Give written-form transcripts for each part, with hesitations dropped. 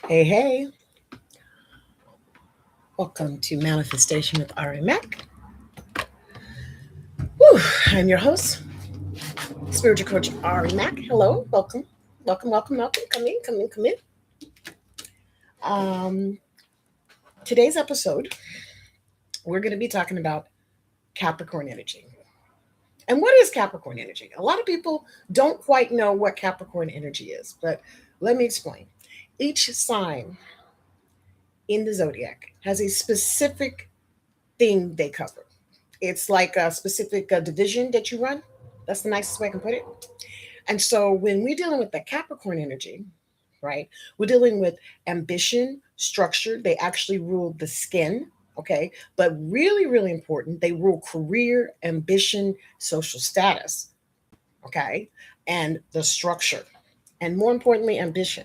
Hey, hey, welcome to Manifestation with Ari Mack. Whew, I'm your host, spiritual coach Ari Mack. Hello, welcome, welcome, welcome, welcome. Come in, come in, come in. Um, Today's episode, we're going to be talking about Capricorn energy. And what is Capricorn energy? A lot of people don't quite know what Capricorn energy is, but let me explain. Each sign in the zodiac has a specific thing they cover. It's like a specific division that you run. That's the nicest way I can put it. And so when we're dealing with the Capricorn energy, right, we're dealing with ambition, structure. They actually rule the skin. Okay. But really, really important, they rule career, ambition, social status. Okay. And the structure. And more importantly, ambition.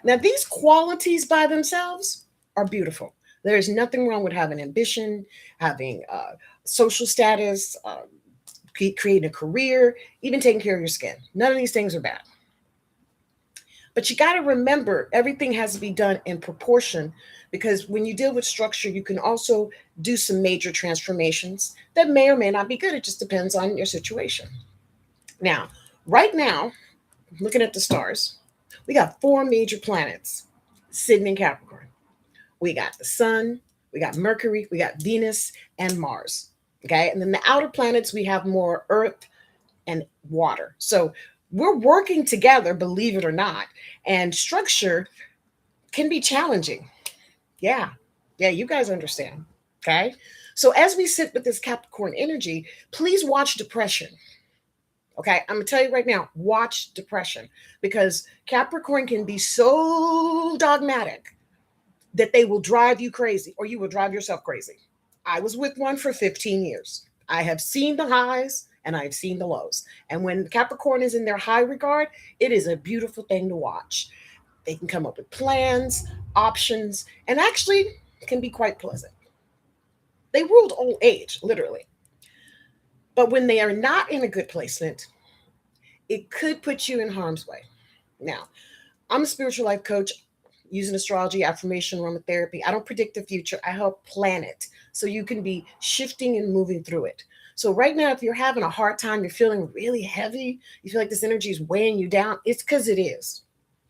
Now, these qualities by themselves are beautiful. There is nothing wrong with having ambition, having social status, creating a career, even taking care of your skin. None of these things are bad. But you got to remember everything has to be done in proportion because when you deal with structure, you can also do some major transformations that may or may not be good. It just depends on your situation. Now, right now, looking at the stars, we got four major planets sitting in Capricorn. We got the sun, we got Mercury, we got Venus, and Mars. Okay. And then the outer planets, we have more Earth and water. So we're working together, believe it or not. And structure can be challenging. Yeah. Yeah. You guys understand. Okay. So as we sit with this Capricorn energy, please watch depression. Okay. I'm going to tell you right now, watch depression because Capricorn can be so dogmatic that they will drive you crazy or you will drive yourself crazy. I was with one for 15 years. I have seen the highs and I've seen the lows. And when Capricorn is in their high regard, it is a beautiful thing to watch. They can come up with plans, options, and actually can be quite pleasant. They ruled old age, literally. But when they are not in a good placement, it could put you in harm's way. Now, I'm a spiritual life coach using astrology, affirmation, aromatherapy. I don't predict the future. I help plan it so you can be shifting and moving through it. So right now, if you're having a hard time, you're feeling really heavy, you feel like this energy is weighing you down, it's because it is.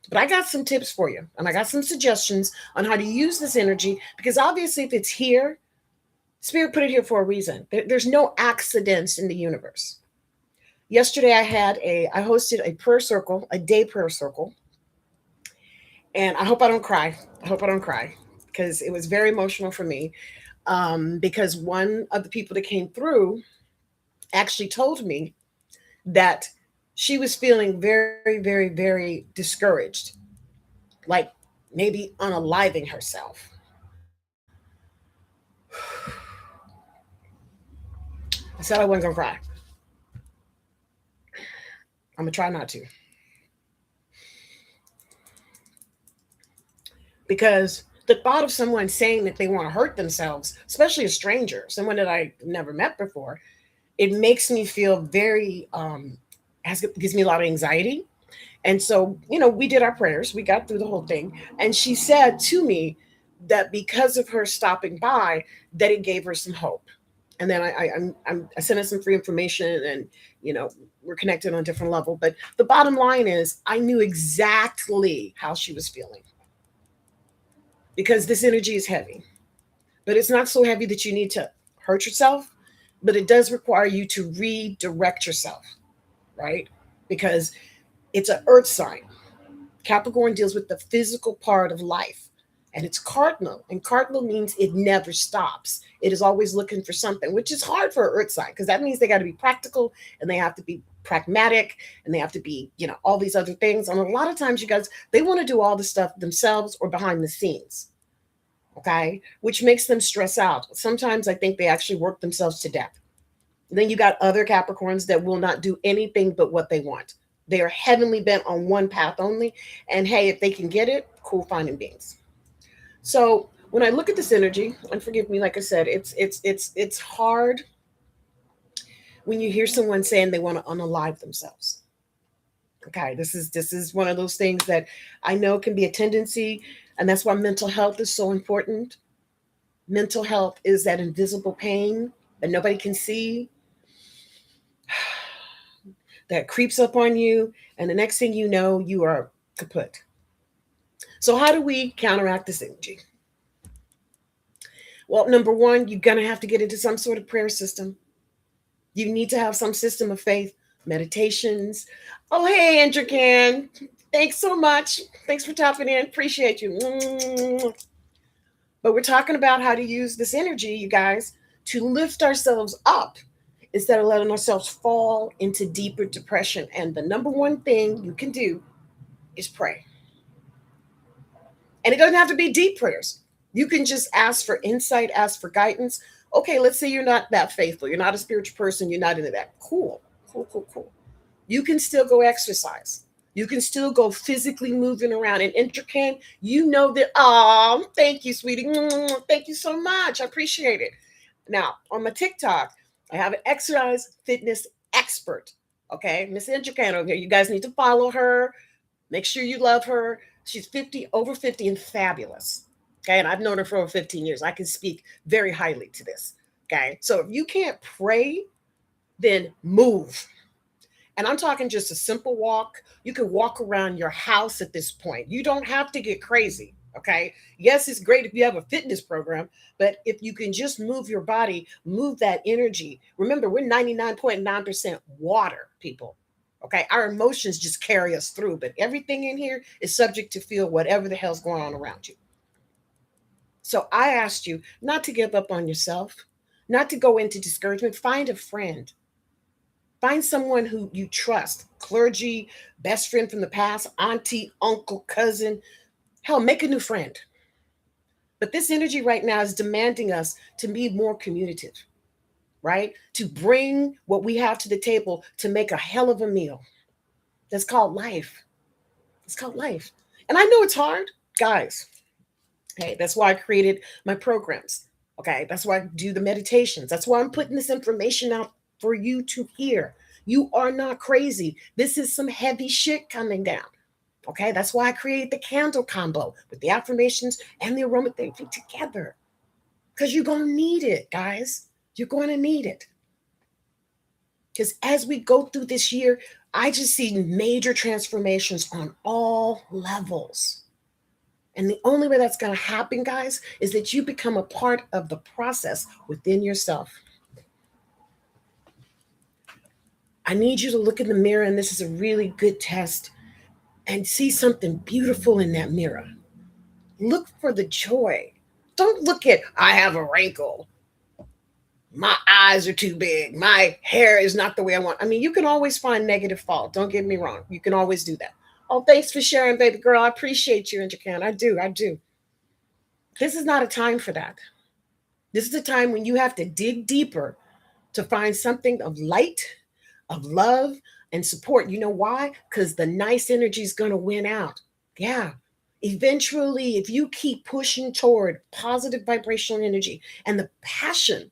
But I got some tips for you and I got some suggestions on how to use this energy because obviously if it's here, Spirit put it here for a reason. There's no accidents in the universe. Yesterday I hosted a prayer circle, a day prayer circle, and I hope I don't cry. I hope I don't cry because it was very emotional for me. Because one of the people that came through actually told me that she was feeling very, very, very discouraged, like maybe unaliving herself. I said I wasn't gonna cry. I'm gonna try not to because the thought of someone saying that they want to hurt themselves, especially a stranger, someone that I never met before, it makes me feel very gives me a lot of anxiety. And so, we did our prayers, we got through the whole thing, and she said to me that because of her stopping by, that it gave her some hope. And then I sent her some free information, and we're connected on a different level. But the bottom line is, I knew exactly how she was feeling because this energy is heavy, but it's not so heavy that you need to hurt yourself, but it does require you to redirect yourself, right? Because it's an earth sign. Capricorn deals with the physical part of life, and it's cardinal. And cardinal means it never stops. It is always looking for something, which is hard for an earth sign because that means they got to be practical and they have to be pragmatic and they have to be, all these other things. And a lot of times, you guys, they want to do all the stuff themselves or behind the scenes. Okay. Which makes them stress out. Sometimes I think they actually work themselves to death. And then you got other Capricorns that will not do anything but what they want. They are heavenly bent on one path only. And hey, if they can get it, cool, fine and beans. So when I look at this energy, and forgive me, like I said, it's hard when you hear someone saying they want to unalive themselves. Okay, this is one of those things that I know can be a tendency. And that's why mental health is so important. Mental health is that invisible pain that nobody can see, that creeps up on you. And the next thing you know, you are kaput. So, how do we counteract this energy? Well, number one, you're going to have to get into some sort of prayer system. You need to have some system of faith, meditations. Oh, hey, Andrew. Thanks so much. Thanks for tapping in. Appreciate you. But we're talking about how to use this energy, you guys, to lift ourselves up instead of letting ourselves fall into deeper depression. And the number one thing you can do is pray. And it doesn't have to be deep prayers. You can just ask for insight, ask for guidance. Okay, let's say you're not that faithful. You're not a spiritual person. You're not into that. Cool, cool, cool, cool. You can still go exercise. You can still go physically moving around. And Intercan, you know that. Oh, thank you, sweetie. Thank you so much. I appreciate it. Now, on my TikTok, I have an exercise fitness expert. Okay, Miss Intercan over here. You guys need to follow her. Make sure you love her. She's 50, over 50, and fabulous. Okay, and I've known her for over 15 years. I can speak very highly to this. Okay, so if you can't pray, then move. And I'm talking just a simple walk. You can walk around your house at this point. You don't have to get crazy. Okay. Yes, it's great if you have a fitness program, but if you can just move your body, move that energy. Remember, we're 99.9% water, people. Okay. Our emotions just carry us through, but everything in here is subject to feel whatever the hell's going on around you. So I asked you not to give up on yourself, not to go into discouragement. Find a friend. Find someone who you trust, clergy, best friend from the past, auntie, uncle, cousin. Hell, make a new friend. But this energy right now is demanding us to be more communicative, right? To bring what we have to the table to make a hell of a meal. That's called life. It's called life. And I know it's hard, guys. Hey, that's why I created my programs. Okay, that's why I do the meditations. That's why I'm putting this information out for you to hear. You are not crazy. This is some heavy shit coming down. Okay, that's why I created the candle combo with the affirmations and the aromatherapy together. Because you're going to need it, guys. You're going to need it. Because as we go through this year, I just see major transformations on all levels. And the only way that's going to happen, guys, is that you become a part of the process within yourself. I need you to look in the mirror, and this is a really good test, and see something beautiful in that mirror. Look for the joy. Don't look at, I have a wrinkle. My eyes are too big. My hair is not the way I want. I mean, you can always find negative fault. Don't get me wrong. You can always do that. Oh, thanks for sharing, baby girl. I appreciate you in Japan. I do. I do. This is not a time for that. This is a time when you have to dig deeper to find something of light, of love, and support. You know why? Because the nice energy is going to win out. Yeah. Eventually, if you keep pushing toward positive vibrational energy and the passion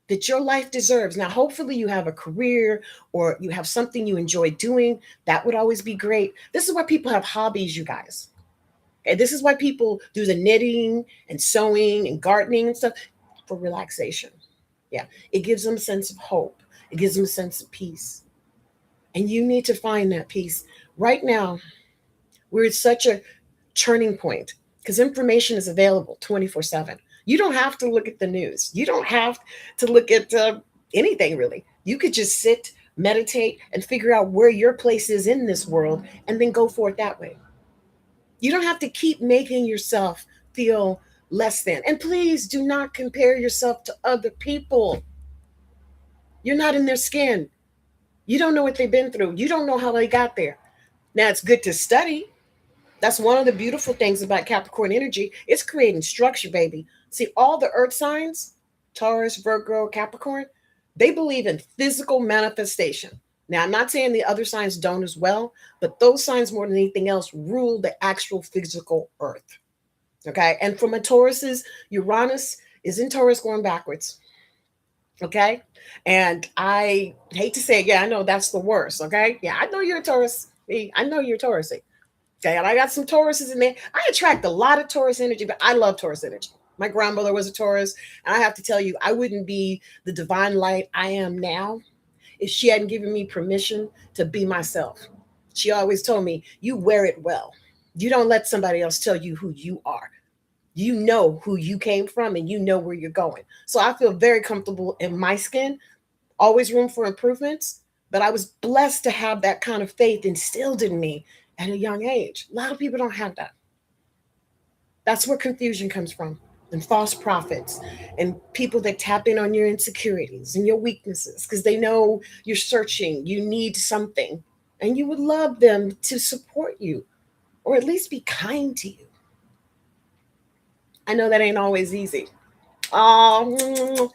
that your life deserves. Now, hopefully, you have a career or you have something you enjoy doing. That would always be great. This is why people have hobbies, you guys. Okay, this is why people do the knitting and sewing and gardening and stuff for relaxation. Yeah, it gives them a sense of hope. It gives them a sense of peace. And you need to find that peace. Right now, we're at such a turning point because information is available 24/7. You don't have to look at the news. You don't have to look at anything really. You could just sit, meditate, and figure out where your place is in this world and then go for it that way. You don't have to keep making yourself feel less than. And please do not compare yourself to other people. You're not in their skin. You don't know what they've been through. You don't know how they got there. Now, it's good to study. That's one of the beautiful things about Capricorn energy. It's creating structure, baby. See, all the earth signs, Taurus, Virgo, Capricorn, they believe in physical manifestation. Now, I'm not saying the other signs don't as well, but those signs more than anything else rule the actual physical earth. Okay. And for my Tauruses, Uranus is in Taurus going backwards. Okay. And I hate to say it, yeah, I know that's the worst. Okay. Yeah, I know you're a Taurus. I know you're a Taurus. Okay, and I got some Tauruses in there. I attract a lot of Taurus energy, but I love Taurus energy. My grandmother was a Taurus, and I have to tell you, I wouldn't be the divine light I am now if she hadn't given me permission to be myself. She always told me, you wear it well. You don't let somebody else tell you who you are. You know who you came from and you know where you're going. So I feel very comfortable in my skin, always room for improvements. But I was blessed to have that kind of faith instilled in me at a young age. A lot of people don't have that. That's where confusion comes from, and false prophets, and people that tap in on your insecurities and your weaknesses because they know you're searching, you need something, and you would love them to support you or at least be kind to you. I know that ain't always easy. Oh,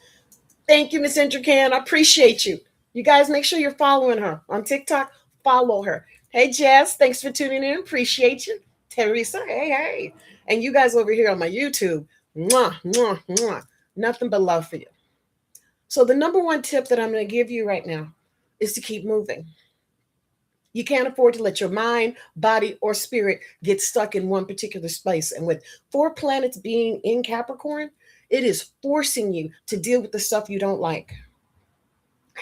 thank you, Miss Intracan. I appreciate you. You guys make sure you're following her on TikTok. Follow her. Hey, Jess, thanks for tuning in. Appreciate you. Teresa, hey, hey. And you guys over here on my YouTube, mwah, mwah, mwah. Nothing but love for you. So, the number one tip that I'm going to give you right now is to keep moving. You can't afford to let your mind, body, or spirit get stuck in one particular space. And with 4 planets being in Capricorn, it is forcing you to deal with the stuff you don't like.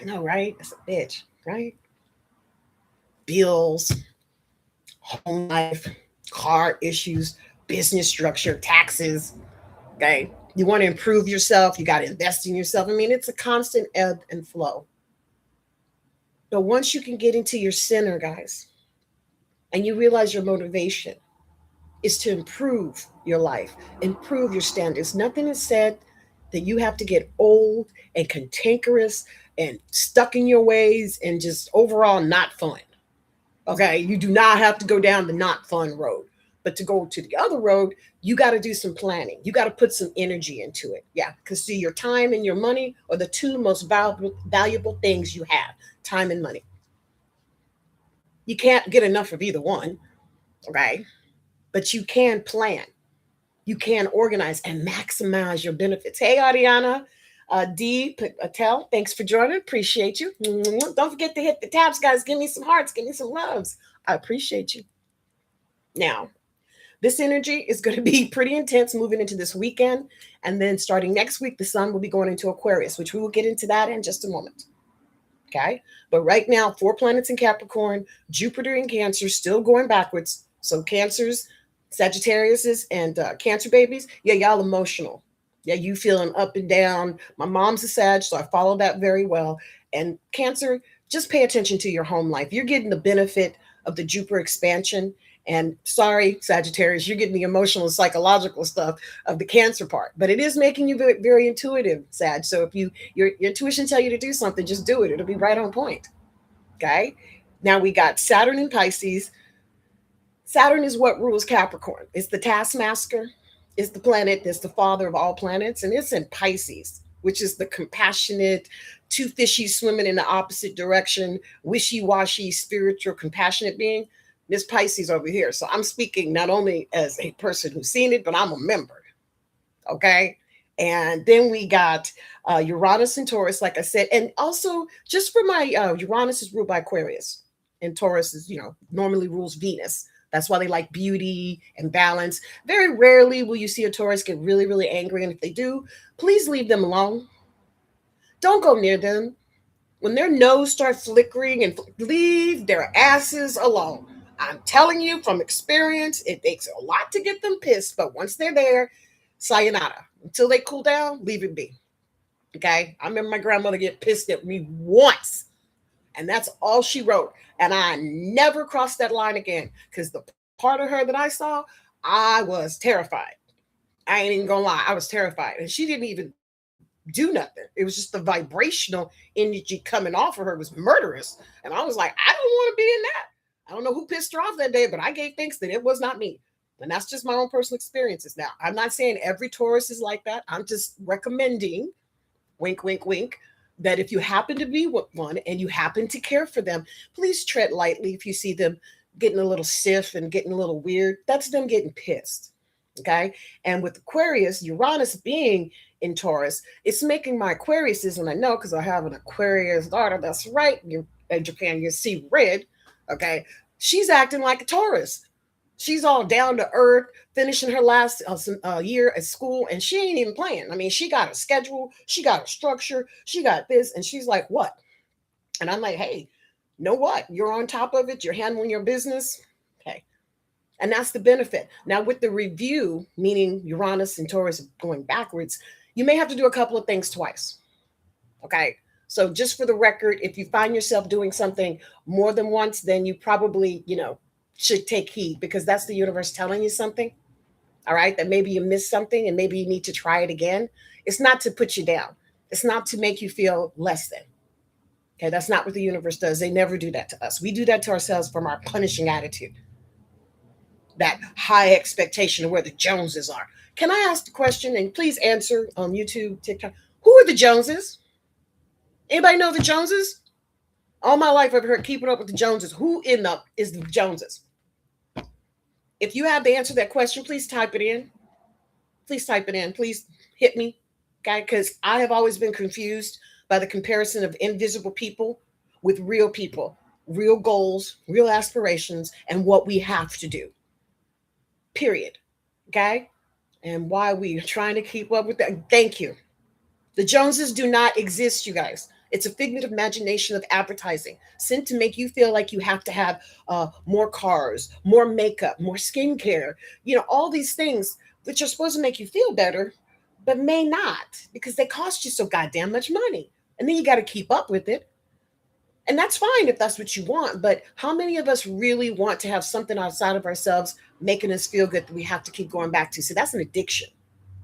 I know, right? It's a bitch, right? Bills, home life, car issues, business structure, taxes. Okay. You want to improve yourself, you got to invest in yourself. I mean, it's a constant ebb and flow. But once you can get into your center, guys, and you realize your motivation is to improve your life, improve your standards. Nothing is said that you have to get old and cantankerous and stuck in your ways and just overall not fun. Okay, you do not have to go down the not fun road. But to go to the other road, you got to do some planning. You got to put some energy into it. Yeah, because see, your time and your money are the two most valuable things you have, time and money. You can't get enough of either one, okay? But you can plan, you can organize and maximize your benefits. Hey, Ariana, D. Patel, thanks for joining. Appreciate you. Don't forget to hit the tabs, guys. Give me some hearts, give me some loves. I appreciate you. Now, this energy is going to be pretty intense moving into this weekend. And then starting next week, the sun will be going into Aquarius, which we will get into that in just a moment. Okay. But right now, 4 planets in Capricorn, Jupiter in Cancer, still going backwards. So, Cancers, Sagittariuses, and Cancer babies, yeah, y'all emotional. Yeah, you feeling up and down. My mom's a Sag, so I follow that very well. And Cancer, just pay attention to your home life. You're getting the benefit of the Jupiter expansion. And sorry, Sagittarius, you're getting the emotional and psychological stuff of the Cancer part, but it is making you very, very intuitive, Sag. So if your intuition tell you to do something, just do it. It'll be right on point. Okay. Now we got Saturn in Pisces. Saturn is what rules Capricorn. It's the taskmaster. It's the planet that's the father of all planets, and it's in Pisces, which is the compassionate, two fishies swimming in the opposite direction, wishy-washy, spiritual, compassionate being. Miss Pisces over here. So I'm speaking not only as a person who's seen it, but I'm a member. Okay. And then we got Uranus and Taurus, like I said. And also, just for my Uranus is ruled by Aquarius, and Taurus is, normally rules Venus. That's why they like beauty and balance. Very rarely will you see a Taurus get really, really angry. And if they do, please leave them alone. Don't go near them. When their nose starts flickering, and leave their asses alone. I'm telling you from experience, it takes a lot to get them pissed, but once they're there, sayonara. Until they cool down, leave it be. Okay? I remember my grandmother get pissed at me once, and that's all she wrote. And I never crossed that line again because the part of her that I saw, I was terrified. I ain't even gonna lie, I was terrified. And she didn't even do nothing. It was just the vibrational energy coming off of her was murderous. And I was like, I don't want to be in that. I don't know who pissed her off that day, but I gave thanks that it was not me. And that's just my own personal experiences. Now, I'm not saying every Taurus is like that. I'm just recommending, wink, wink, wink, that if you happen to be one and you happen to care for them, please tread lightly if you see them getting a little stiff and getting a little weird. That's them getting pissed. Okay. And with Aquarius, Uranus being in Taurus, it's making my Aquariuses, and I know because I have an Aquarius daughter. That's right. You're in Japan, you see red. Okay. She's acting like a Taurus. She's all down to earth, finishing her last year at school, and she ain't even playing. I mean, she got a schedule, she got a structure, she got this, and she's like, what? And I'm like, hey, know what? You're on top of it. You're handling your business. Okay. And that's the benefit. Now, with the review, meaning Uranus and Taurus going backwards, you may have to do a couple of things twice. Okay. So, just for the record, if you find yourself doing something more than once, then you probably, should take heed, because that's the universe telling you something. All right. That maybe you missed something and maybe you need to try it again. It's not to put you down, it's not to make you feel less than. Okay. That's not what the universe does. They never do that to us. We do that to ourselves from our punishing attitude, that high expectation of where the Joneses are. Can I ask the question, and please answer on YouTube, TikTok? Who are the Joneses? Anybody know the Joneses? All my life I've heard keeping up with the Joneses. Who in the is the Joneses? If you have to answer that question, please type it in. Please type it in. Please hit me. Okay, because I have always been confused by the comparison of invisible people with real people, real goals, real aspirations, and what we have to do. Period. Okay? And why we are trying to keep up with that. Thank you. The Joneses do not exist, you guys. It's a figment of imagination of advertising sent to make you feel like you have to have more cars, more makeup, more skincare, all these things which are supposed to make you feel better, but may not, because they cost you so goddamn much money. And then you got to keep up with it. And that's fine if that's what you want. But how many of us really want to have something outside of ourselves making us feel good that we have to keep going back to? See, that's an addiction.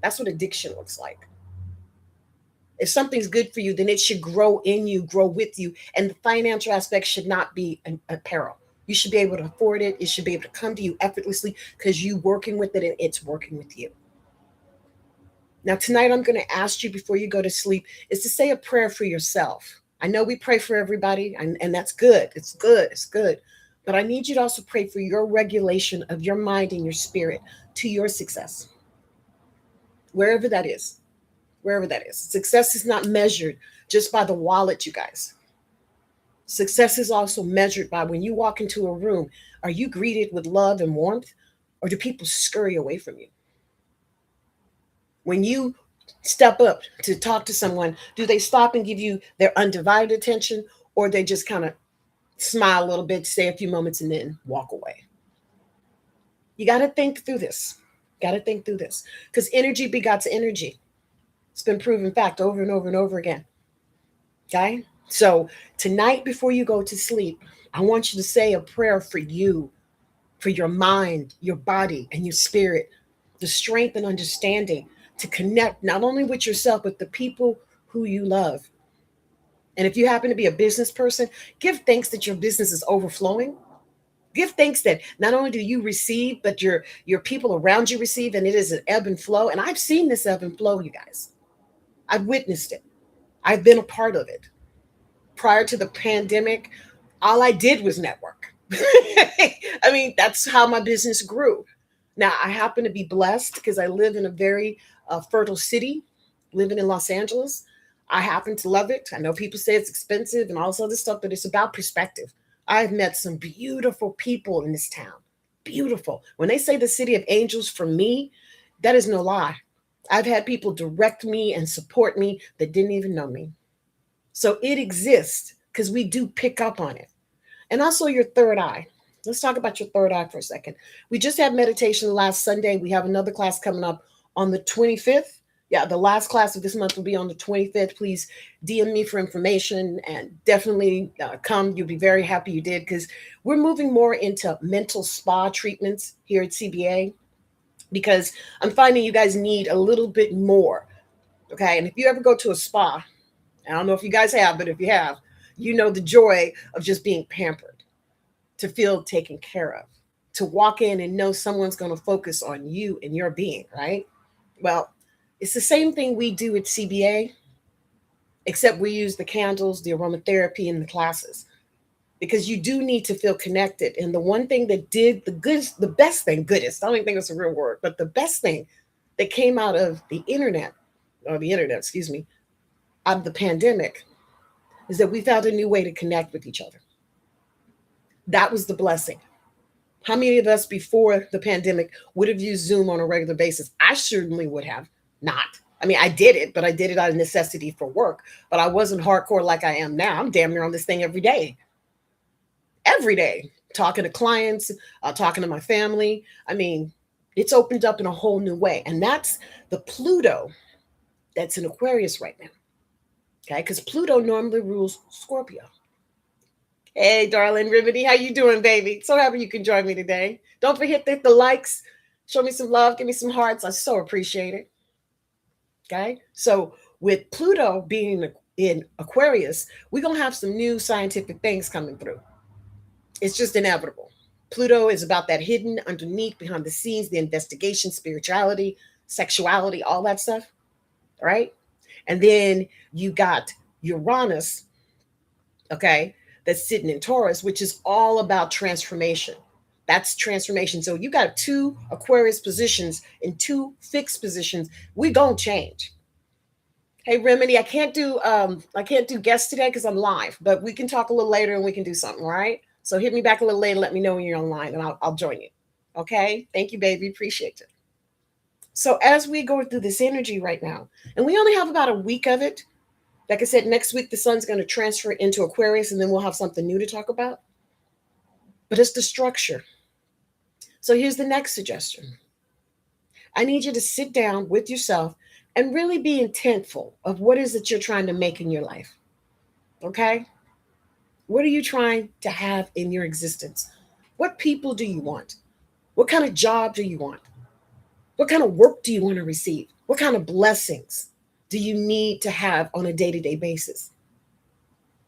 That's what addiction looks like. If something's good for you, then it should grow in you, grow with you. And the financial aspect should not be a peril. You should be able to afford it. It should be able to come to you effortlessly because you working with it and it's working with you. Now, tonight, I'm going to ask you before you go to sleep is to say a prayer for yourself. I know we pray for everybody, and that's good. It's good. It's good. But I need you to also pray for your regulation of your mind and your spirit to your success, wherever that is. Wherever that is. Success is not measured just by the wallet, you guys. Success is also measured by when you walk into a room, are you greeted with love and warmth, or do people scurry away from you? When you step up to talk to someone, do they stop and give you their undivided attention, or they just kind of smile a little bit, say a few moments, and then walk away? You got to think through this. Got to think through this, because energy begots energy. It's been proven fact over and over and over again. Okay? So tonight, before you go to sleep, I want you to say a prayer for you, for your mind, your body, and your spirit, the strength and understanding to connect not only with yourself, but the people who you love. And if you happen to be a business person, give thanks that your business is overflowing. Give thanks that not only do you receive, but your people around you receive, and it is an ebb and flow. And I've seen this ebb and flow, you guys. I've witnessed it. I've been a part of it. Prior to the pandemic, all I did was network. I mean, that's how my business grew. Now, I happen to be blessed because I live in a very fertile city, living in Los Angeles. I happen to love it. I know people say it's expensive and all this other stuff, but it's about perspective. I've met some beautiful people in this town. Beautiful. When they say the city of angels, for me, that is no lie. I've had people direct me and support me that didn't even know me. So it exists because we do pick up on it. And also your third eye. Let's talk about your third eye for a second. We just had meditation last Sunday. We have another class coming up on the 25th. Yeah, the last class of this month will be on the 25th. Please DM me for information and definitely come. You'll be very happy you did, because we're moving more into mental spa treatments here at CBA, because I'm finding you guys need a little bit more. Okay. And if you ever go to a spa, I don't know if you guys have, but if you have, you know the joy of just being pampered, to feel taken care of, to walk in and know someone's going to focus on you and your being, right? Well, it's the same thing we do at CBA, except we use the candles, the aromatherapy in the classes, because you do need to feel connected. And the one thing that did the best thing, goodest, I don't even think it's a real word, but the best thing that came out of the internet, excuse me, out of the pandemic, is that we found a new way to connect with each other. That was the blessing. How many of us before the pandemic would have used Zoom on a regular basis? I certainly would have not. I mean, I did it, but I did it out of necessity for work. But I wasn't hardcore like I am now. I'm damn near on this thing every day, talking to clients, talking to my family. I mean, it's opened up in a whole new way. And that's the Pluto that's in Aquarius right now. Okay, because Pluto normally rules Scorpio. Hey, darling Remedy, how you doing, baby? So happy you can join me today. Don't forget to hit the likes, show me some love, give me some hearts. I so appreciate it. Okay, so with Pluto being in Aquarius, we're gonna have some new scientific things coming through. It's just inevitable. Pluto is about that hidden underneath, behind the scenes, the investigation, spirituality, sexuality, all that stuff, right? And then you got Uranus, okay, that's sitting in Taurus, which is all about transformation. That's transformation. So you got two Aquarius positions in two fixed positions. We gonna change. Hey Remedy, I can't do guests today because I'm live, but we can talk a little later and we can do something, right? So hit me back a little later, let me know when you're online and I'll join you. Okay? Thank you, baby. Appreciate it. So as we go through this energy right now, and we only have about a week of it, like I said, next week the sun's going to transfer into Aquarius and then we'll have something new to talk about. But it's the structure. So here's the next suggestion. I need you to sit down with yourself and really be intentful of what is it you're trying to make in your life. Okay? What are you trying to have in your existence? What people do you want? What kind of job do you want? What kind of work do you want to receive? What kind of blessings do you need to have on a day to day basis?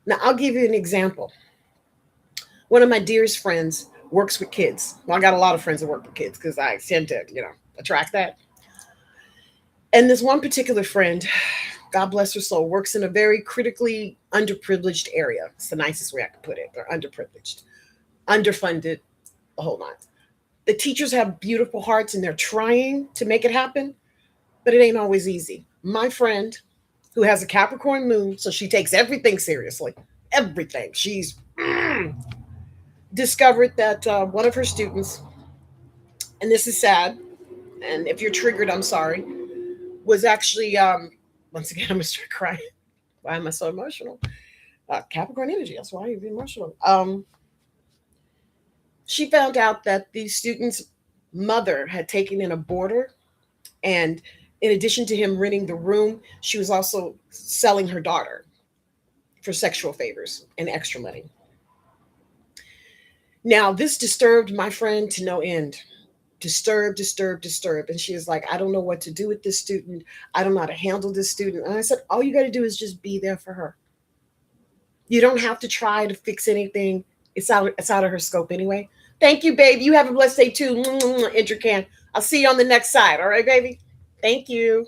Now, I'll give you an example. One of my dearest friends works with kids. Well, I got a lot of friends that work with kids because I tend to, attract that. And this one particular friend, God bless her soul, works in a very critically underprivileged area. It's the nicest way I could put it. They're underprivileged, underfunded, the whole nine. The teachers have beautiful hearts and they're trying to make it happen, but it ain't always easy. My friend, who has a Capricorn moon, so she takes everything seriously, everything. She's discovered that one of her students, and this is sad, and if you're triggered, I'm sorry, was actually, once again, I'm going to start crying. Why am I so emotional? Capricorn energy, that's why you're emotional. She found out that the student's mother had taken in a boarder, and in addition to him renting the room, she was also selling her daughter for sexual favors and extra money. Now, this disturbed my friend to no end. Disturbed. And she was like, I don't know what to do with this student. I don't know how to handle this student. And I said, all you got to do is just be there for her. You don't have to try to fix anything. It's out of her scope anyway. Thank you, babe. You have a blessed day too. Intracan. I'll see you on the next side. All right, baby. Thank you.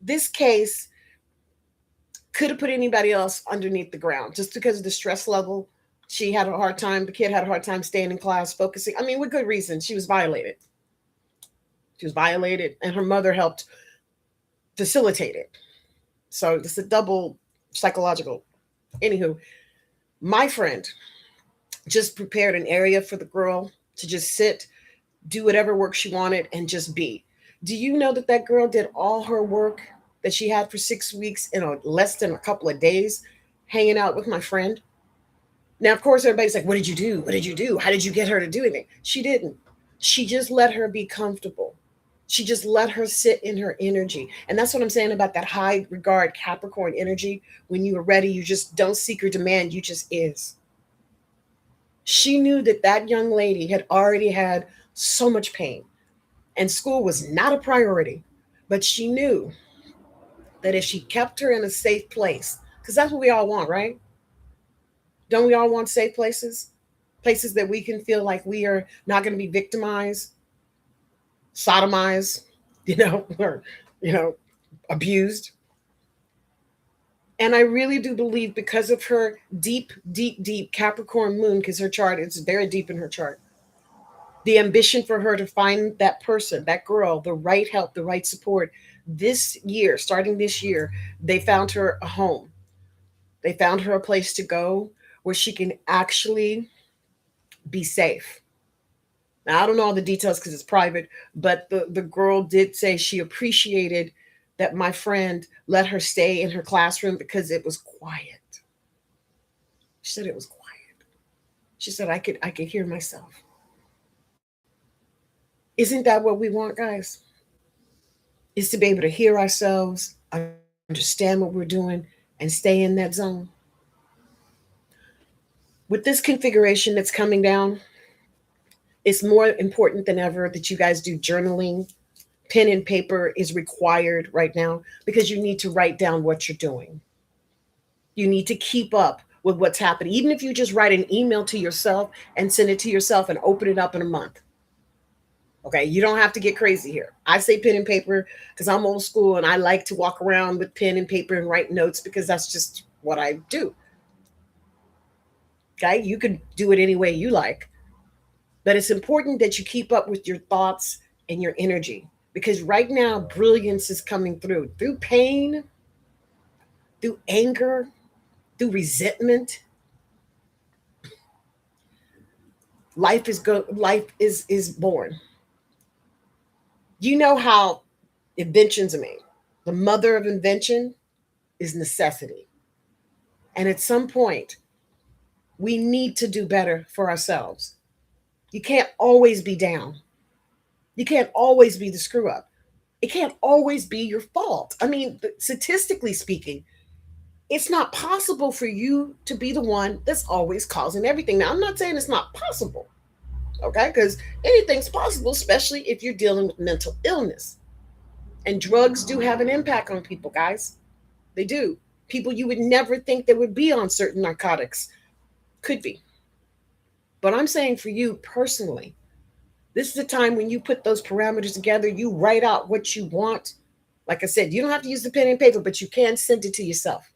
This case could have put anybody else underneath the ground just because of the stress level. She had a hard time. The kid had a hard time staying in class, focusing. I mean, with good reason. She was violated. And her mother helped facilitate it. So it's a double psychological. Anywho, my friend just prepared an area for the girl to just sit, do whatever work she wanted, and just be. Do you know that that girl did all her work that she had for 6 weeks in less than a couple of days, hanging out with my friend? Now, of course, everybody's like, what did you do? What did you do? How did you get her to do anything? She didn't. She just let her be comfortable. She just let her sit in her energy. And that's what I'm saying about that high regard Capricorn energy. When you are ready, you just don't seek or demand, you just is. She knew that that young lady had already had so much pain and school was not a priority. But she knew that if she kept her in a safe place, because that's what we all want, right? Don't we all want safe places? Places that we can feel like we are not going to be victimized, sodomized, or, abused. And I really do believe because of her deep Capricorn moon, because her chart is very deep in her chart, the ambition for her to find that person, that girl, the right help, the right support. This year, starting this year, they found her a home. They found her a place to go where she can actually be safe. Now, I don't know all the details because it's private, but the girl did say she appreciated that my friend let her stay in her classroom because it was quiet. She said it was quiet. She said I could hear myself. Isn't that what we want, guys? Is to be able to hear ourselves, understand what we're doing, and stay in that zone. With this configuration that's coming down, it's more important than ever that you guys do journaling. Pen and paper is required right now because you need to write down what you're doing. You need to keep up with what's happening. Even if you just write an email to yourself and send it to yourself and open it up in a month. Okay, you don't have to get crazy here. I say pen and paper because I'm old school and I like to walk around with pen and paper and write notes because that's just what I do. Okay, you can do it any way you like, but it's important that you keep up with your thoughts and your energy because right now brilliance is coming through pain, through anger, through resentment. Life is born. You know how inventions are made. The mother of invention is necessity. And at some point, we need to do better for ourselves. You can't always be down. You can't always be the screw up. It can't always be your fault. I mean, statistically speaking, it's not possible for you to be the one that's always causing everything. Now, I'm not saying it's not possible, okay? Because anything's possible, especially if you're dealing with mental illness. And drugs do have an impact on people, guys. They do. People you would never think that would be on certain narcotics could be. But I'm saying for you personally, this is the time when you put those parameters together, you write out what you want. Like I said, you don't have to use the pen and paper, but you can send it to yourself.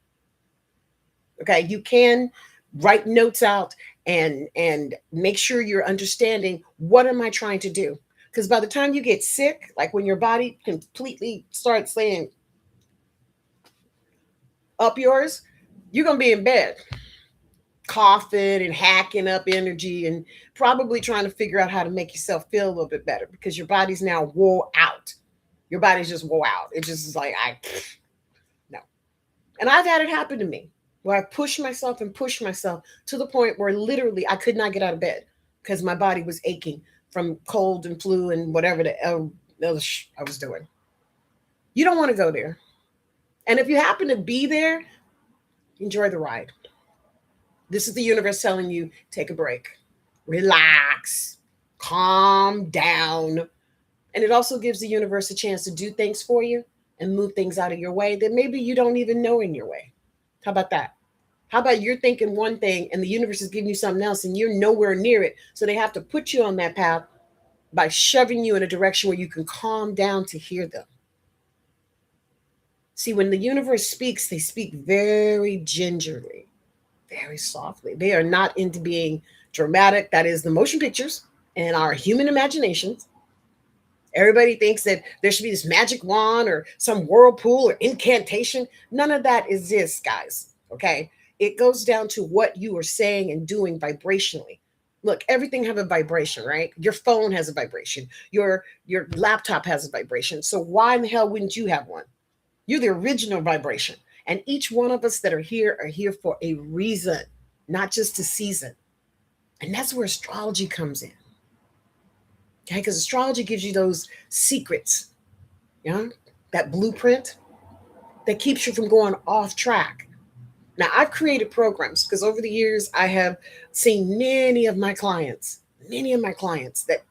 Okay, you can write notes out and make sure you're understanding what am I trying to do? Because by the time you get sick, like when your body completely starts saying up yours, you're gonna be in bed, coughing and hacking up energy and probably trying to figure out how to make yourself feel a little bit better because your body's now wore out. Your body's just wore out. It just is like no. And I've had it happen to me where I pushed myself and pushed myself to the point where literally I could not get out of bed because my body was aching from cold and flu and whatever the hell I was doing. You don't want to go there. And if you happen to be there, enjoy the ride. This is the universe telling you take a break, relax, calm down. And it also gives the universe a chance to do things for you and move things out of your way that maybe you don't even know in your way. How about that? How about you're thinking one thing and the universe is giving you something else and you're nowhere near it? So they have to put you on that path by shoving you in a direction where you can calm down to hear them. See, when the universe speaks, they speak very gingerly, very softly. They are not into being dramatic. That is the motion pictures and our human imaginations. Everybody thinks that there should be this magic wand or some whirlpool or incantation. None of that exists, guys. Okay. It goes down to what you are saying and doing vibrationally. Look, everything have a vibration, right? Your phone has a vibration. Your laptop has a vibration. So why in the hell wouldn't you have one? You're the original vibration. And each one of us that are here for a reason, not just a season. And that's where astrology comes in. Okay, because astrology gives you those secrets, you know, that blueprint that keeps you from going off track. Now, I've created programs because over the years I have seen many of my clients that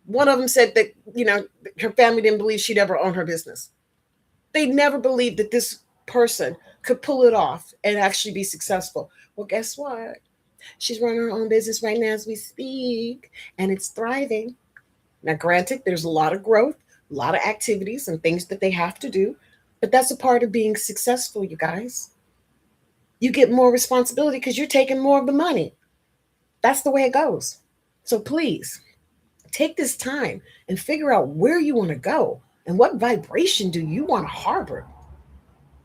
one of them said that, you know, her family didn't believe she'd ever own her business. They never believed that this person could pull it off and actually be successful. Well, guess what? She's running her own business right now as we speak, and it's thriving. Now, granted, there's a lot of growth, a lot of activities and things that they have to do, but that's a part of being successful, you guys. You get more responsibility because you're taking more of the money. That's the way it goes. So please take this time and figure out where you want to go and what vibration do you want to harbor.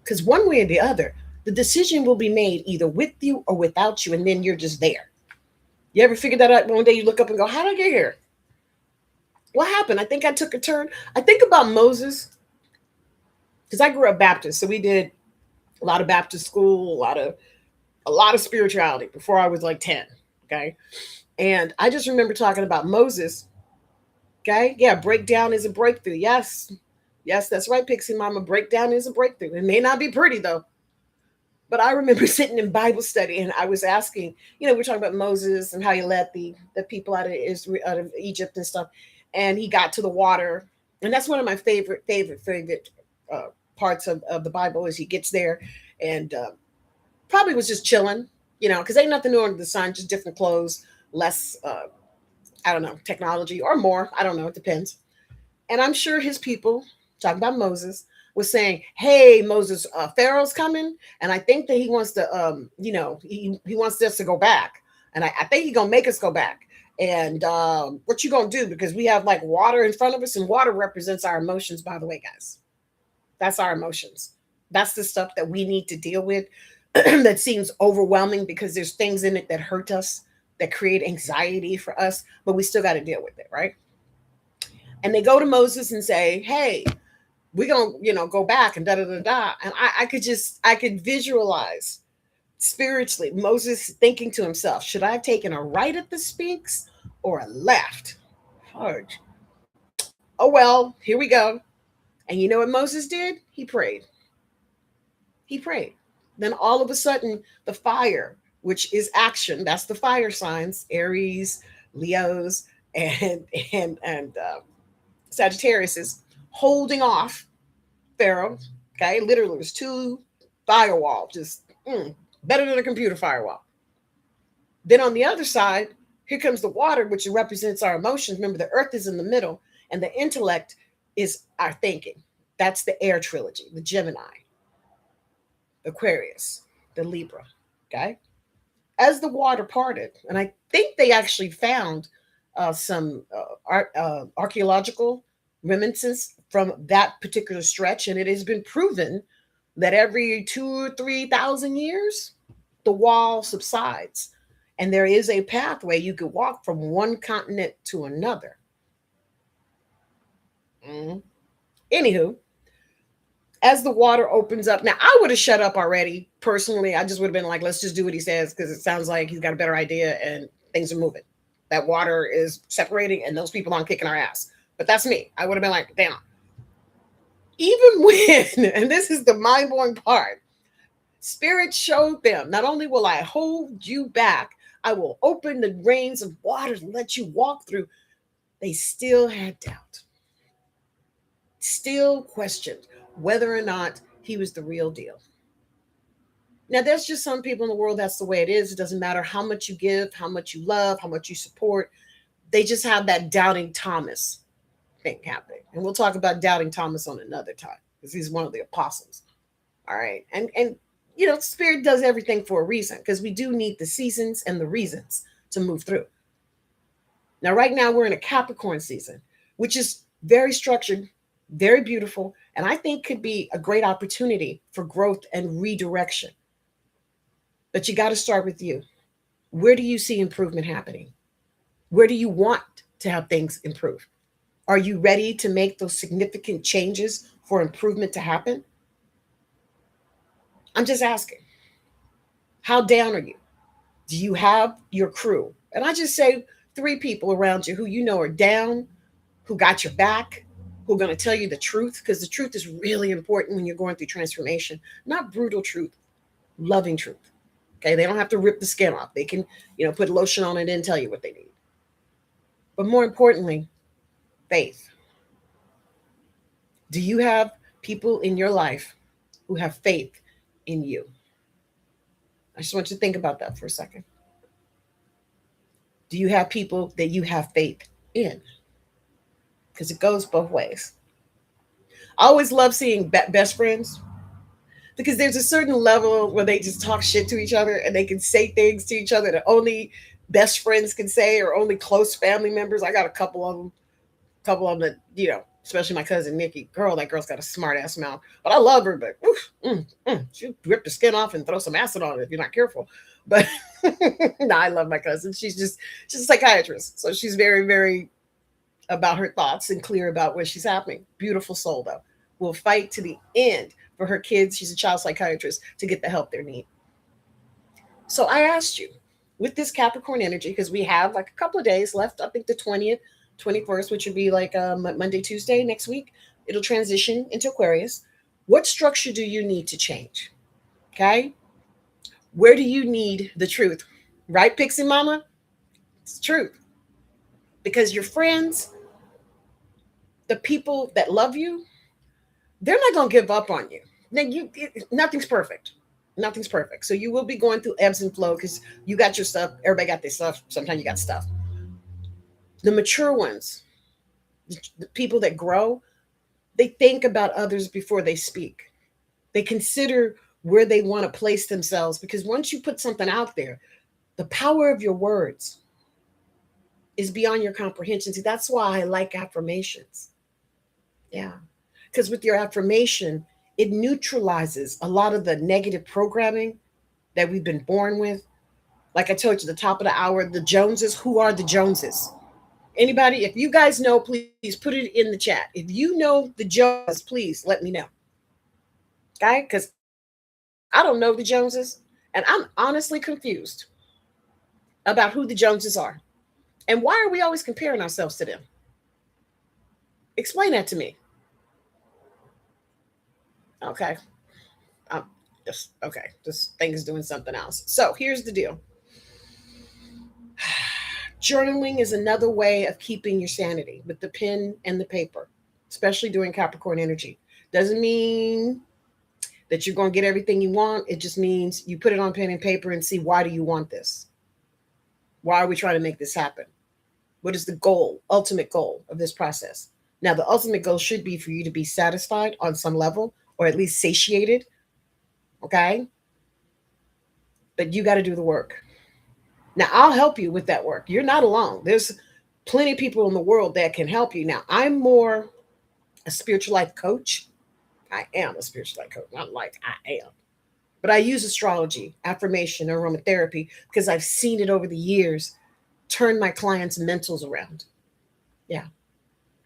Because one way or the other, the decision will be made either with you or without you, and then you're just there. You ever figured that out? One day you look up and go, how did I get here? What happened? I think I took a turn. I think about Moses because I grew up Baptist. So we did a lot of Baptist school, a lot of spirituality before I was like 10. Okay. And I just remember talking about Moses. Okay. Yeah. Breakdown is a breakthrough. Yes. Yes, that's right, Pixie Mama. Breakdown is a breakthrough. It may not be pretty though. But I remember sitting in Bible study and I was asking, we're talking about Moses and how he led the people out of Israel, out of Egypt and stuff. And he got to the water. And that's one of my favorite uh, parts of the Bible is he gets there and probably was just chilling, because ain't nothing new under the sun, just different clothes, less, I don't know, technology or more. I don't know. It depends. And I'm sure his people, talking about Moses, was saying, "Hey, Moses, Pharaoh's coming, and I think that he wants to, he wants us to go back, and I think he's gonna make us go back. And what you gonna do? Because we have like water in front of us, and water represents our emotions. By the way, guys, that's our emotions. That's the stuff that we need to deal with. That seems overwhelming because there's things in it that hurt us, that create anxiety for us, but we still got to deal with it, right? And they go to Moses and say, "Hey, we're gonna go back and da da da da." And I could visualize spiritually Moses thinking to himself, should I have taken a right at the Sphinx or a left? Fudge. Oh well, here we go. And you know what Moses did? He prayed. Then all of a sudden the fire, which is action, that's the fire signs, Aries, Leos, and and Sagittarius, is holding off Pharaoh. Okay, literally, it was two firewall, just better than a computer firewall. Then on the other side, here comes the water, which represents our emotions. Remember, the earth is in the middle, and the intellect is our thinking. That's the air trilogy, the Gemini, the Aquarius, the Libra. Okay, as the water parted, and I think they actually found some archaeological reminiscence from that particular stretch, and it has been proven that every 2 or 3 thousand years, the wall subsides, and there is a pathway you could walk from one continent to another. Mm. Anywho, as the water opens up, now I would have shut up already. Personally, I just would have been like, let's just do what he says because it sounds like he's got a better idea and things are moving. That water is separating and those people aren't kicking our ass. But that's me. I would have been like, damn. Even when, and this is the mind blowing part, Spirit showed them, not only will I hold you back, I will open the reins of waters and let you walk through. They still had doubt, still questioned whether or not he was the real deal. Now, there's just some people in the world, that's the way it is. It doesn't matter how much you give, how much you love, how much you support. They just have that doubting Thomas thing happening. And we'll talk about doubting Thomas on another time because he's one of the apostles. All right. And Spirit does everything for a reason because we do need the seasons and the reasons to move through. Now, right now, we're in a Capricorn season, which is very structured, very beautiful, and I think could be a great opportunity for growth and redirection. But you got to start with you. Where do you see improvement happening? Where do you want to have things improve? Are you ready to make those significant changes for improvement to happen? I'm just asking. How down are you? Do you have your crew? And I just say 3 people around you who you know are down, who got your back, who are going to tell you the truth, because the truth is really important when you're going through transformation. Not brutal truth, loving truth. Okay, they don't have to rip the skin off. They can, put lotion on it and tell you what they need. But more importantly, faith. Do you have people in your life who have faith in you? I just want you to think about that for a second. Do you have people that you have faith in? Because it goes both ways. I always love seeing best friends because there's a certain level where they just talk shit to each other and they can say things to each other that only best friends can say or only close family members. I got a couple of them that, especially my cousin Nikki. Girl, that girl's got a smart ass mouth. But I love her, but she'll rip the skin off and throw some acid on it if you're not careful. But No, I love my cousin. She's a psychiatrist. So she's very, very about her thoughts and clear about where she's happening. Beautiful soul though. Will fight to the end for her kids. She's a child psychiatrist to get the help they need. So I asked you with this Capricorn energy, because we have like a couple of days left, I think the 20th, 21st, which would be like Monday, Tuesday next week, it'll transition into Aquarius. What structure do you need to change? Okay. Where do you need the truth? Right, Pixie Mama? It's truth. Because your friends, the people that love you, they're not going to give up on you. Now, nothing's perfect. Nothing's perfect. So you will be going through ebbs and flow because you got your stuff. Everybody got their stuff. Sometimes you got stuff. The mature ones, the people that grow, they think about others before they speak. They consider where they want to place themselves because once you put something out there, the power of your words is beyond your comprehension. See, that's why I like affirmations. Yeah. Because with your affirmation, it neutralizes a lot of the negative programming that we've been born with. Like I told you, the top of the hour, the Joneses, who are the Joneses? Anybody, if you guys know, please put it in the chat. If you know the Joneses, please let me know. Okay? Because I don't know the Joneses, and I'm honestly confused about who the Joneses are. And why are we always comparing ourselves to them? Explain that to me. Okay. Um, just okay. This thing is doing something else. So here's the deal. Journaling is another way of keeping your sanity with the pen and the paper, especially during Capricorn energy. Doesn't mean that you're going to get everything you want. It just means you put it on pen and paper and see, why do you want this? Why are we trying to make this happen? What is the goal, ultimate goal of this process? Now, the ultimate goal should be for you to be satisfied on some level or at least satiated. Okay. But you got to do the work. Now, I'll help you with that work. You're not alone. There's plenty of people in the world that can help you. Now, I'm more a spiritual life coach. I am a spiritual life coach. Not like I am. But I use astrology, affirmation, aromatherapy because I've seen it over the years turn my clients' mentals around. Yeah.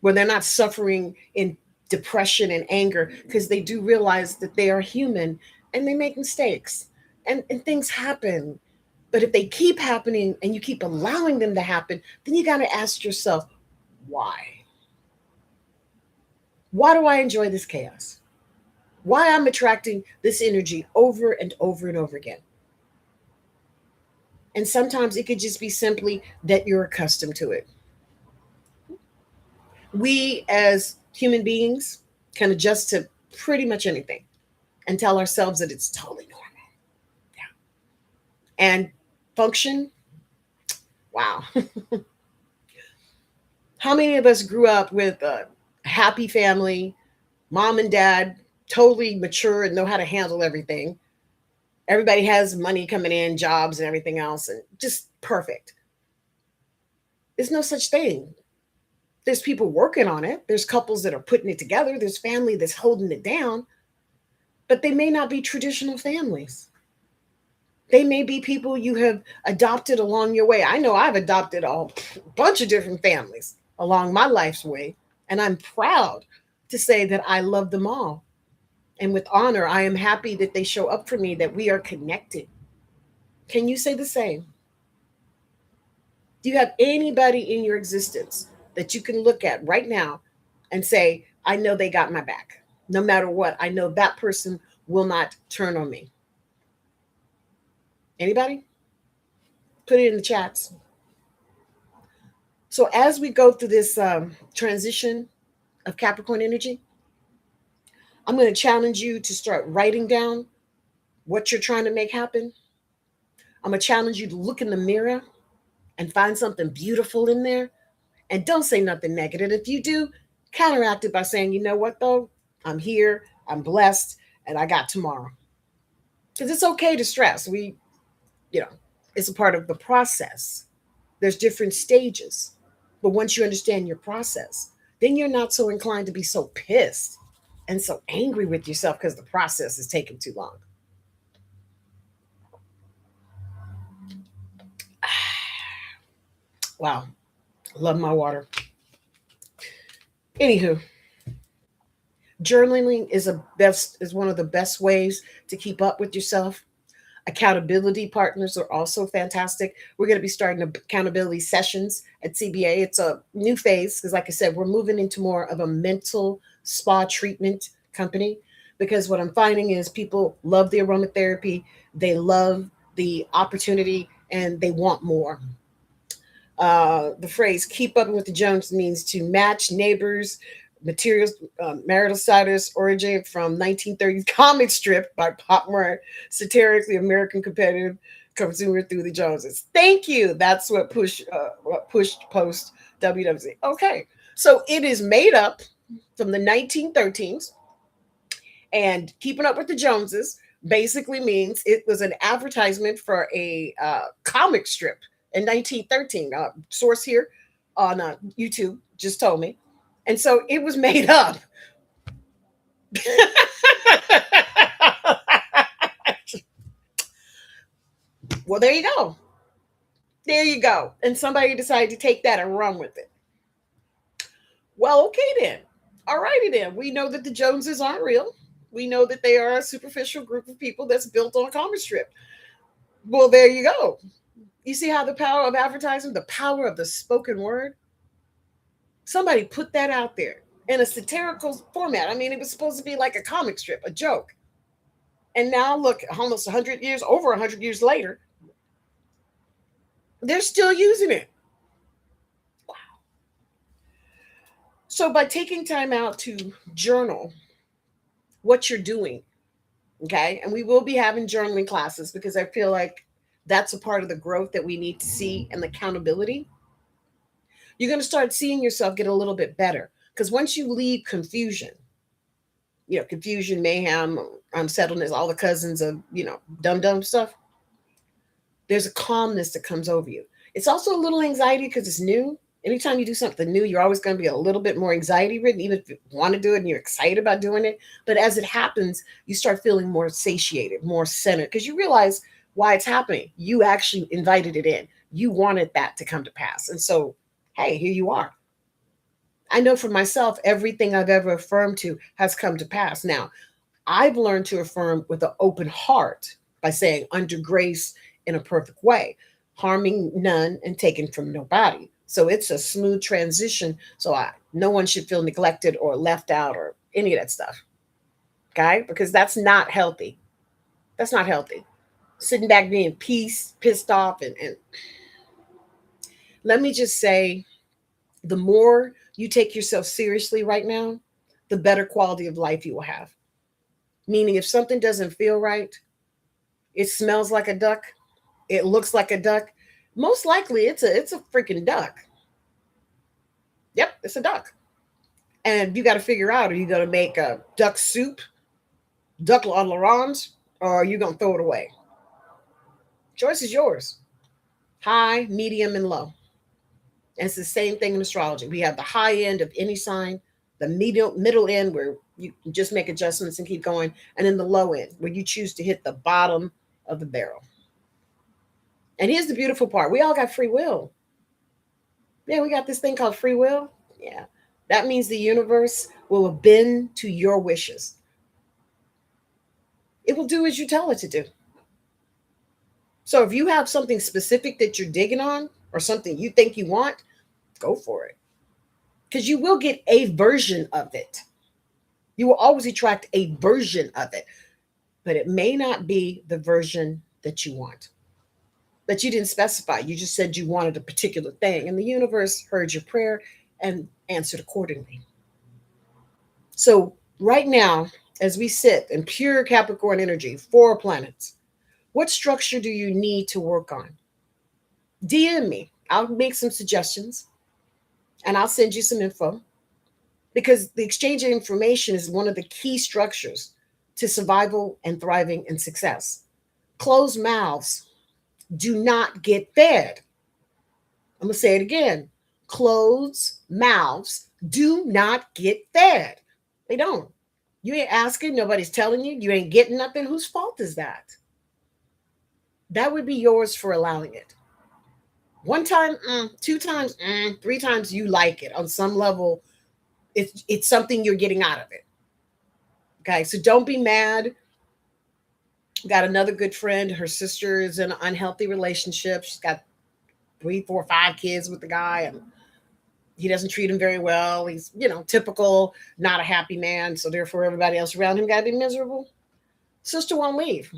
Where they're not suffering in depression and anger because they do realize that they are human and they make mistakes and things happen. But if they keep happening and you keep allowing them to happen, then you got to ask yourself, why? Why do I enjoy this chaos? Why I'm attracting this energy over and over and over again? And sometimes it could just be simply that you're accustomed to it. We as human beings can adjust to pretty much anything and tell ourselves that it's totally normal. Yeah. And function, wow. How many of us grew up with a happy family, mom and dad, totally mature and know how to handle everything? Everybody has money coming in, jobs and everything else, and just perfect. There's no such thing. There's people working on it. There's couples that are putting it together. There's family that's holding it down, but they may not be traditional families. They may be people you have adopted along your way. I know I've adopted a bunch of different families along my life's way, and I'm proud to say that I love them all. And with honor, I am happy that they show up for me, that we are connected. Can you say the same? Do you have anybody in your existence that you can look at right now and say, I know they got my back? No matter what, I know that person will not turn on me. Anybody? Put it in the chats. So as we go through this transition of Capricorn energy, I'm going to challenge you to start writing down what you're trying to make happen. I'm going to challenge you to look in the mirror and find something beautiful in there. And don't say nothing negative. If you do, counteract it by saying, you know what, though? I'm here, I'm blessed, and I got tomorrow. Because it's okay to stress. You know, it's a part of the process. There's different stages. But once you understand your process, then you're not so inclined to be so pissed and so angry with yourself because the process is taking too long. Wow. Love my water. Anywho, journaling is one of the best ways to keep up with yourself. Accountability partners are also fantastic. We're going to be starting accountability sessions at CBA. It's a new phase because, like I said, we're moving into more of a mental spa treatment company. Because what I'm finding is people love the aromatherapy, they love the opportunity, and they want more. The phrase "keep up with the Jones" means to match neighbors. Materials, marital status originated from 1930s comic strip by popular satirically American competitive consumer through the Joneses. Thank you. That's what pushed post WWC. Okay, so it is made up from the 1913s, and keeping up with the Joneses basically means it was an advertisement for a comic strip in 1913. Source here on YouTube just told me. And so it was made up. Well, there you go. There you go. And somebody decided to take that and run with it. Well, okay then. All righty then. We know that the Joneses aren't real. We know that they are a superficial group of people that's built on a comic strip. Well, there you go. You see how the power of advertising, the power of the spoken word, somebody put that out there in a satirical format. I mean, it was supposed to be like a comic strip, a joke. And now look, almost 100 years, over 100 years later, they're still using it. Wow. So by taking time out to journal what you're doing, okay, and we will be having journaling classes because I feel like that's a part of the growth that we need to see and the accountability. You're going to start seeing yourself get a little bit better because once you leave confusion, confusion, mayhem, unsettledness, all the cousins of, dumb, dumb stuff, there's a calmness that comes over you. It's also a little anxiety because it's new. Anytime you do something new, you're always going to be a little bit more anxiety ridden, even if you want to do it and you're excited about doing it. But as it happens, you start feeling more satiated, more centered because you realize why it's happening. You actually invited it in. You wanted that to come to pass. And so, hey, here you are. I know for myself, everything I've ever affirmed to has come to pass. Now, I've learned to affirm with an open heart by saying, under grace in a perfect way, harming none and taking from nobody. So it's a smooth transition. So no one should feel neglected or left out or any of that stuff. Okay? Because that's not healthy. That's not healthy. Sitting back being pissed off. And let me just say, the more you take yourself seriously right now, the better quality of life you will have. Meaning, if something doesn't feel right, it smells like a duck, it looks like a duck, most likely it's a freaking duck. Yep, it's a duck. And you got to figure out, are you going to make a duck soup, duck à l'orange, or are you going to throw it away? Choice is yours. High, medium, and low. And it's the same thing in astrology. We have the high end of any sign, the middle end where you just make adjustments and keep going, and then the low end where you choose to hit the bottom of the barrel. And here's the beautiful part. We all got free will. Yeah, we got this thing called free will. Yeah. That means the universe will bend to your wishes. It will do as you tell it to do. So if you have something specific that you're digging on or something you think you want, go for it. Because you will get a version of it. You will always attract a version of it, but it may not be the version that you want. But you didn't specify. You just said you wanted a particular thing, and the universe heard your prayer and answered accordingly. So, right now, as we sit in pure Capricorn energy, 4 planets, what structure do you need to work on? DM me. I'll make some suggestions and I'll send you some info because the exchange of information is one of the key structures to survival and thriving and success. Closed mouths do not get fed. I'm going to say it again. Closed mouths do not get fed. They don't. You ain't asking, nobody's telling you, you ain't getting nothing. Whose fault is that? That would be yours for allowing it. One time, two times, three times, you like it on some level. It's something you're getting out of it. Okay, so don't be mad. Got another good friend. Her sister is in an unhealthy relationship. She's got three, four, five kids with the guy, and he doesn't treat him very well. He's, typical, not a happy man. So therefore, everybody else around him got to be miserable. Sister won't leave.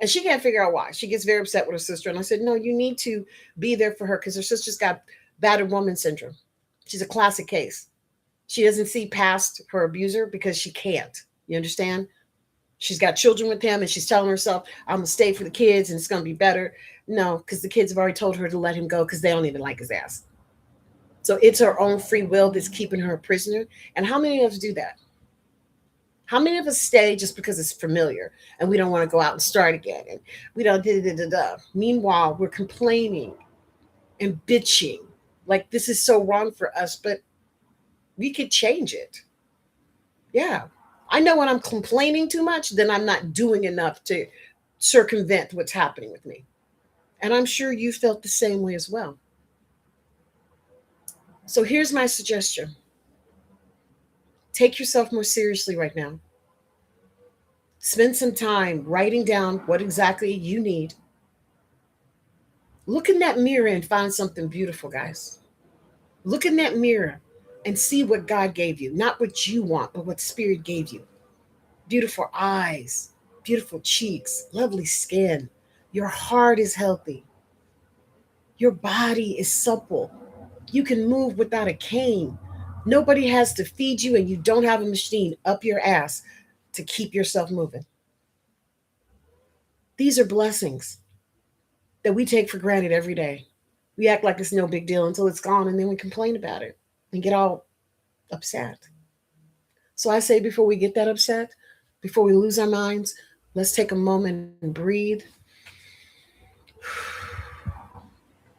And she can't figure out why. She gets very upset with her sister. And I said, no, you need to be there for her because her sister's got battered woman syndrome. She's a classic case. She doesn't see past her abuser because she can't. You understand? She's got children with him and she's telling herself, I'm going to stay for the kids and it's going to be better. No, because the kids have already told her to let him go because they don't even like his ass. So it's her own free will that's keeping her a prisoner. And how many of us do that? How many of us stay just because it's familiar and we don't want to go out and start again? And we don't da da da da. Meanwhile, we're complaining and bitching like this is so wrong for us, but we could change it. Yeah. I know when I'm complaining too much, then I'm not doing enough to circumvent what's happening with me. And I'm sure you felt the same way as well. So here's my suggestion: take yourself more seriously right now. Spend some time writing down what exactly you need. Look in that mirror and find something beautiful, guys. Look in that mirror and see what God gave you. Not what you want, but what Spirit gave you. Beautiful eyes, beautiful cheeks, lovely skin. Your heart is healthy. Your body is supple. You can move without a cane. Nobody has to feed you, and you don't have a machine up your ass to keep yourself moving. These are blessings that we take for granted every day. We act like it's no big deal until it's gone, and then we complain about it and get all upset. So I say, before we get that upset, before we lose our minds, let's take a moment and breathe.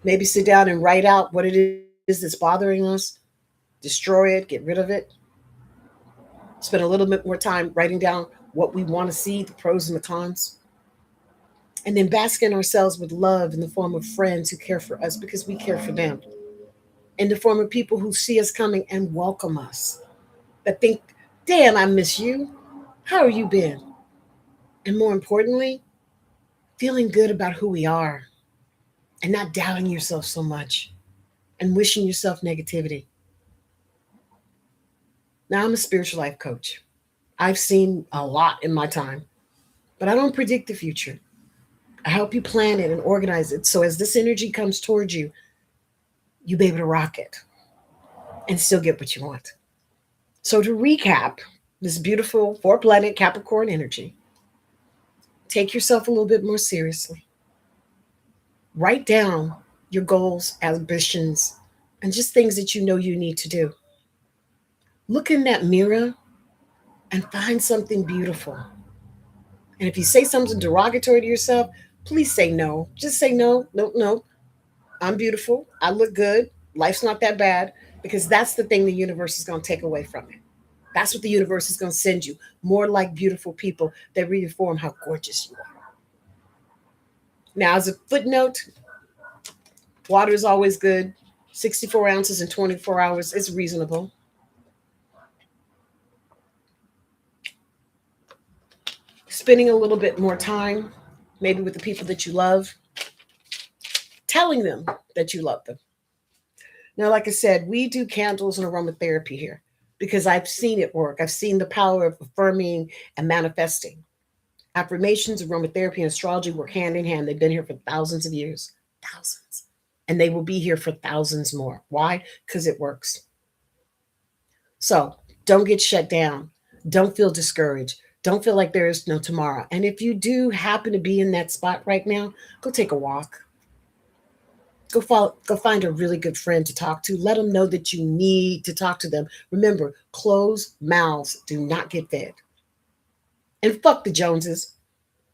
Maybe sit down and write out what it is that's bothering us, destroy it, get rid of it. Spend a little bit more time writing down what we want to see, the pros and the cons. And then bask in ourselves with love in the form of friends who care for us because we care for them. In the form of people who see us coming and welcome us, that think, damn, I miss you. How have you been? And more importantly, feeling good about who we are and not doubting yourself so much and wishing yourself negativity. Now, I'm a spiritual life coach. I've seen a lot in my time, but I don't predict the future. I help you plan it and organize it so as this energy comes towards you, you be able to rock it and still get what you want. So, to recap this beautiful four planet Capricorn energy, take yourself a little bit more seriously. Write down your goals, ambitions, and just things that you know you need to do. Look in that mirror and find something beautiful. And if you say something derogatory to yourself, please say no. Just say no, no, no. I'm beautiful. I look good. Life's not that bad, because that's the thing the universe is going to take away from it. That's what the universe is going to send you, more like beautiful people that reform how gorgeous you are. Now, as a footnote, water is always good. 64 ounces in 24 hours is reasonable. Spending a little bit more time, maybe with the people that you love, telling them that you love them. Now, like I said, we do candles and aromatherapy here because I've seen it work. I've seen the power of affirming and manifesting. Affirmations, aromatherapy, and astrology work hand in hand. They've been here for thousands of years, thousands. And they will be here for thousands more. Why? Because it works. So don't get shut down. Don't feel discouraged. Don't feel like there is no tomorrow. And if you do happen to be in that spot right now, go take a walk. Go find a really good friend to talk to. Let them know that you need to talk to them. Remember, closed mouths do not get fed. And fuck the Joneses.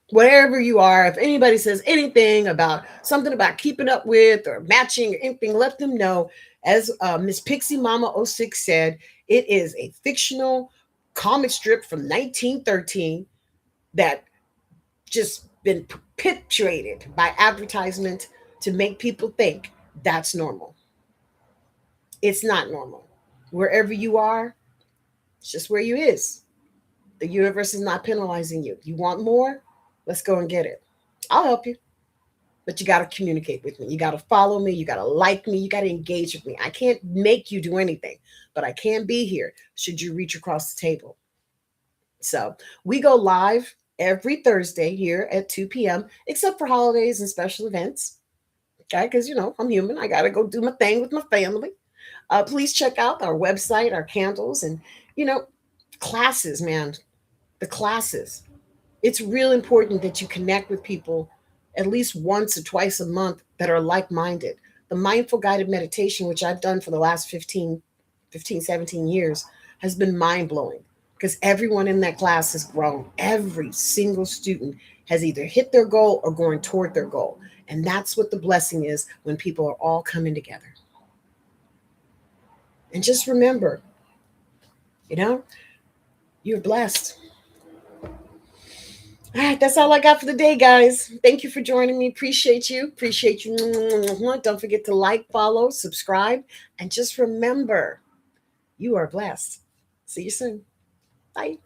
Wherever you are, if anybody says anything about something about keeping up with or matching or anything, let them know. As Miss Pixie Mama '06 said, it is a fictional comic strip from 1913 that just been perpetuated by advertisement to make people think that's normal. It's not normal. Wherever you are, it's just where you is. The universe is not penalizing you. You want more? Let's go and get it. I'll help you. But you got to communicate with me. You got to follow me. You got to like me. You got to engage with me. I can't make you do anything, but I can be here should you reach across the table. So we go live every Thursday here at 2 p.m., except for holidays and special events. Okay, because I'm human. I got to go do my thing with my family. Please check out our website, our candles, and you know, classes, man. The classes. It's real important that you connect with people at least once or twice a month that are like minded. The mindful guided meditation, which I've done for the last 17 years, has been mind blowing because everyone in that class has grown. Every single student has either hit their goal or going toward their goal. And that's what the blessing is when people are all coming together. And just remember, you know, you're blessed. All right, that's all I got for the day, guys. Thank you for joining me. Appreciate you. Appreciate you. Don't forget to like, follow, subscribe, and just remember, you are blessed. See you soon. Bye.